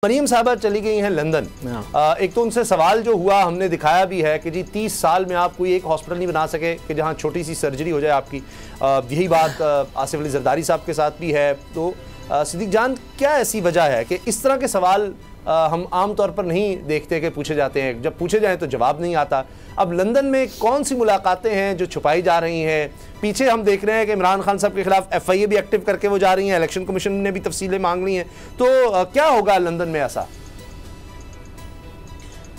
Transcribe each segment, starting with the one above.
मरियम साहबा चली गई हैं लंदन। एक तो उनसे सवाल जो हुआ, हमने दिखाया भी है कि जी 30 साल में आप कोई एक हॉस्पिटल नहीं बना सके कि जहां छोटी सी सर्जरी हो जाए आपकी। यही बात आसिफ अली जरदारी साहब के साथ भी है। तो सिद्दीक जान, क्या ऐसी वजह है कि इस तरह के सवाल हम आम तौर पर नहीं देखते कि पूछे जाते हैं, जब पूछे जाएँ तो जवाब नहीं आता। अब लंदन में कौन सी मुलाकातें हैं जो छुपाई जा रही हैं? पीछे हम देख रहे हैं कि इमरान खान साहब के खिलाफ FIA भी एक्टिव करके वो जा रही हैं, इलेक्शन कमीशन ने भी तफसीलें मांग ली हैं। तो क्या होगा लंदन में ऐसा?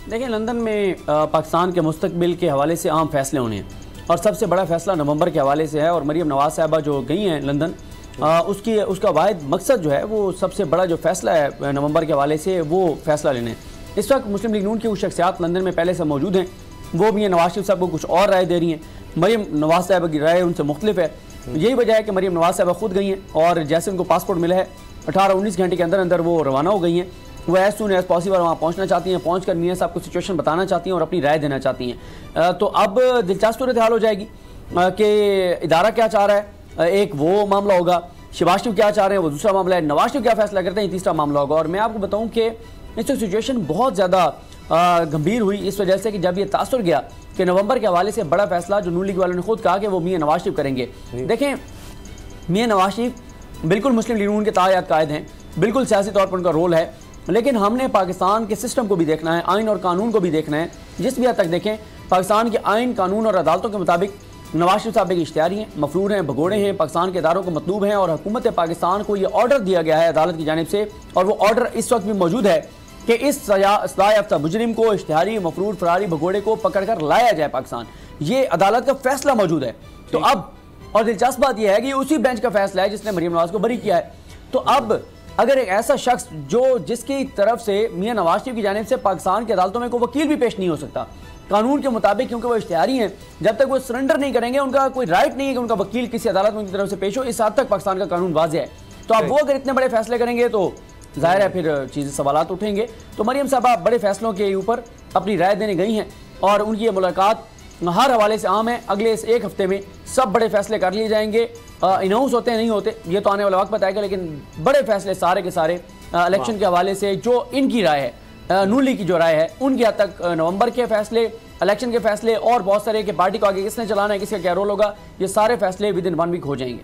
देखिए, लंदन में पाकिस्तान के मुस्तकबिल के हवाले से अहम फैसले होने हैं और सबसे बड़ा फैसला नवंबर के हवाले से है। और मरियम नवाज साहबा जो गई हैं लंदन, उसका वाहिद मकसद जो है वो सबसे बड़ा जो फैसला है नवंबर के हवाले से, वो फैसला लेने। इस वक्त मुस्लिम लीग नून की कुछ शख्सियात लंदन में पहले से मौजूद हैं, वो भी नवाज शरीफ साहब को कुछ और राय दे रही हैं। मरियम नवाज साहबा की राय उनसे मुख्तलिफ है। यही वजह है कि मरियम नवाज साहबा खुद गई हैं और जैसे उनको पासपोर्ट मिला है 18-19 घंटे के अंदर अंदर वो रवाना हो गई हैं। वो एज सून एज पॉसिबल वहाँ पहुँचना चाहती हैं, पहुँच कर मियां साहब को सिचुएशन बताना चाहती हैं और अपनी राय देना चाहती हैं। तो अब दिलचस्प सूरत हाल हो जाएगी कि इदारा क्या चाह रहा है, एक वो मामला होगा, शहबाज शरीफ क्या चाह रहे हैं वो दूसरा मामला है, नवाज शरीफ क्या फैसला करते हैं तीसरा मामला होगा। और मैं आपको बताऊं कि इससे सिचुएशन बहुत ज़्यादा गंभीर हुई इस वजह से कि जब ये तासुर गया कि नवंबर के हवाले से बड़ा फैसला जो नून लीग वालों ने खुद कहा कि वो मियां नवाज शरीफ करेंगे। देखें, मियां नवाज शरीफ बिल्कुल मुस्लिम लीग नून के तायात कायद हैं, बिल्कुल सियासी तौर पर उनका रोल है, लेकिन हमने पाकिस्तान के सिस्टम को भी देखना है, आइन और कानून को भी देखना है। जिस भी हद तक देखें, पाकिस्तान के आइन कानून और अदालतों के मुताबिक नवाज शरीफ साहब एक इश्तिहारी हैं, मफरूर हैं, भगोड़े हैं, पाकिस्तान के इदारों को मतलूब हैं और हुकूमत पाकिस्तान को ये ऑर्डर दिया गया है अदालत की जानिब से, और वो ऑर्डर इस वक्त भी मौजूद है कि इस सजा याफ्ता मुजरिम को, इश्तिहारी, मफरूर, फरारी, भगोड़े को पकड़ कर लाया जाए पाकिस्तान। ये अदालत का फैसला मौजूद है। तो अब और दिलचस्प बात यह है कि उसी बेंच का फैसला है जिसने मरियम नवाज को बरी किया है। तो अब अगर एक ऐसा शख्स जिसकी तरफ से मियां नवाज शरीफ की जानिब से पाकिस्तान की अदालतों में कोई वकील भी पेश नहीं हो सकता कानून के मुताबिक, क्योंकि वो इश्तिहारी हैं, जब तक वो सरेंडर नहीं करेंगे उनका कोई राइट नहीं है कि उनका वकील किसी अदालत में उनकी तरफ से पेश हो। इस हद तक पाकिस्तान का कानून वाज़ेह है। तो अब वो अगर इतने बड़े फैसले करेंगे तो जाहिर है फिर चीज़ें सवालात उठेंगे। तो मरियम साहबा बड़े फैसलों के ऊपर अपनी राय देने गई हैं और उनकी ये मुलाकात हर हवाले से आम है। अगले इस एक हफ्ते में सब बड़े फैसले कर लिए जाएंगे। अनाउंस होते हैं नहीं होते ये तो आने वाला वक्त बताएगा, लेकिन बड़े फैसले सारे के सारे इलेक्शन के हवाले से जो इनकी राय है, नून लीग की जो राय है, उनकी हद तक नवंबर के फैसले, इलेक्शन के फैसले और बहुत सारे कि पार्टी को आगे किसने चलाना है, किसका क्या रोल होगा, ये सारे फैसले विद इन 1 वीक हो जाएंगे।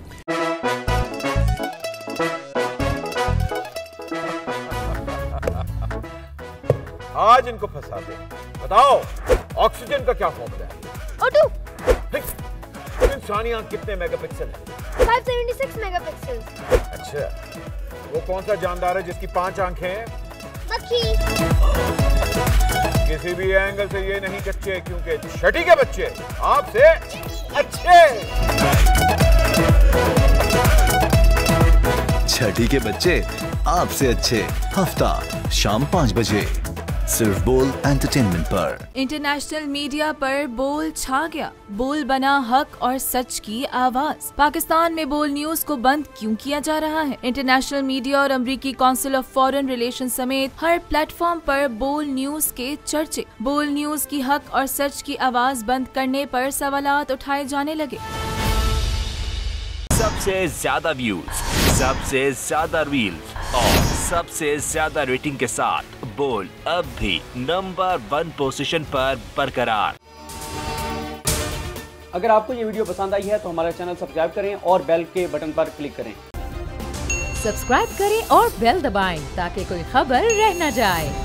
आज इनको फंसा दे। बताओ ऑक्सीजन का क्या फॉर्मूला है? O2। इंसानी आंख कितने मेगापिक्सल है? 576 मेगापिक्सल। अच्छा, वो कौन सा जानदार है जिसकी 5 आंखें हैं? मक्खी। किसी भी एंगल से ये नहीं कच्चे, क्योंकि छठी के बच्चे आपसे अच्छे। छठी के बच्चे आपसे अच्छे, हफ्ता शाम 5 बजे सिर्फ बोल एंटरटेनमेंट पर। इंटरनेशनल मीडिया पर बोल छा गया। बोल बना हक और सच की आवाज। पाकिस्तान में बोल न्यूज को बंद क्यों किया जा रहा है? इंटरनेशनल मीडिया और अमेरिकी काउंसिल ऑफ फॉरेन रिलेशन समेत हर प्लेटफॉर्म पर बोल न्यूज के चर्चे। बोल न्यूज की हक और सच की आवाज बंद करने पर सवालात उठाए जाने लगे। सबसे ज्यादा व्यूज, सबसे ज्यादा रील्स और सबसे ज्यादा रेटिंग के साथ बोल अब भी नंबर 1 पोजीशन पर बरकरार। अगर आपको ये वीडियो पसंद आई है तो हमारा चैनल सब्सक्राइब करें और बेल के बटन पर क्लिक करें। सब्सक्राइब करें और बेल दबाएं ताकि कोई खबर रह न जाए।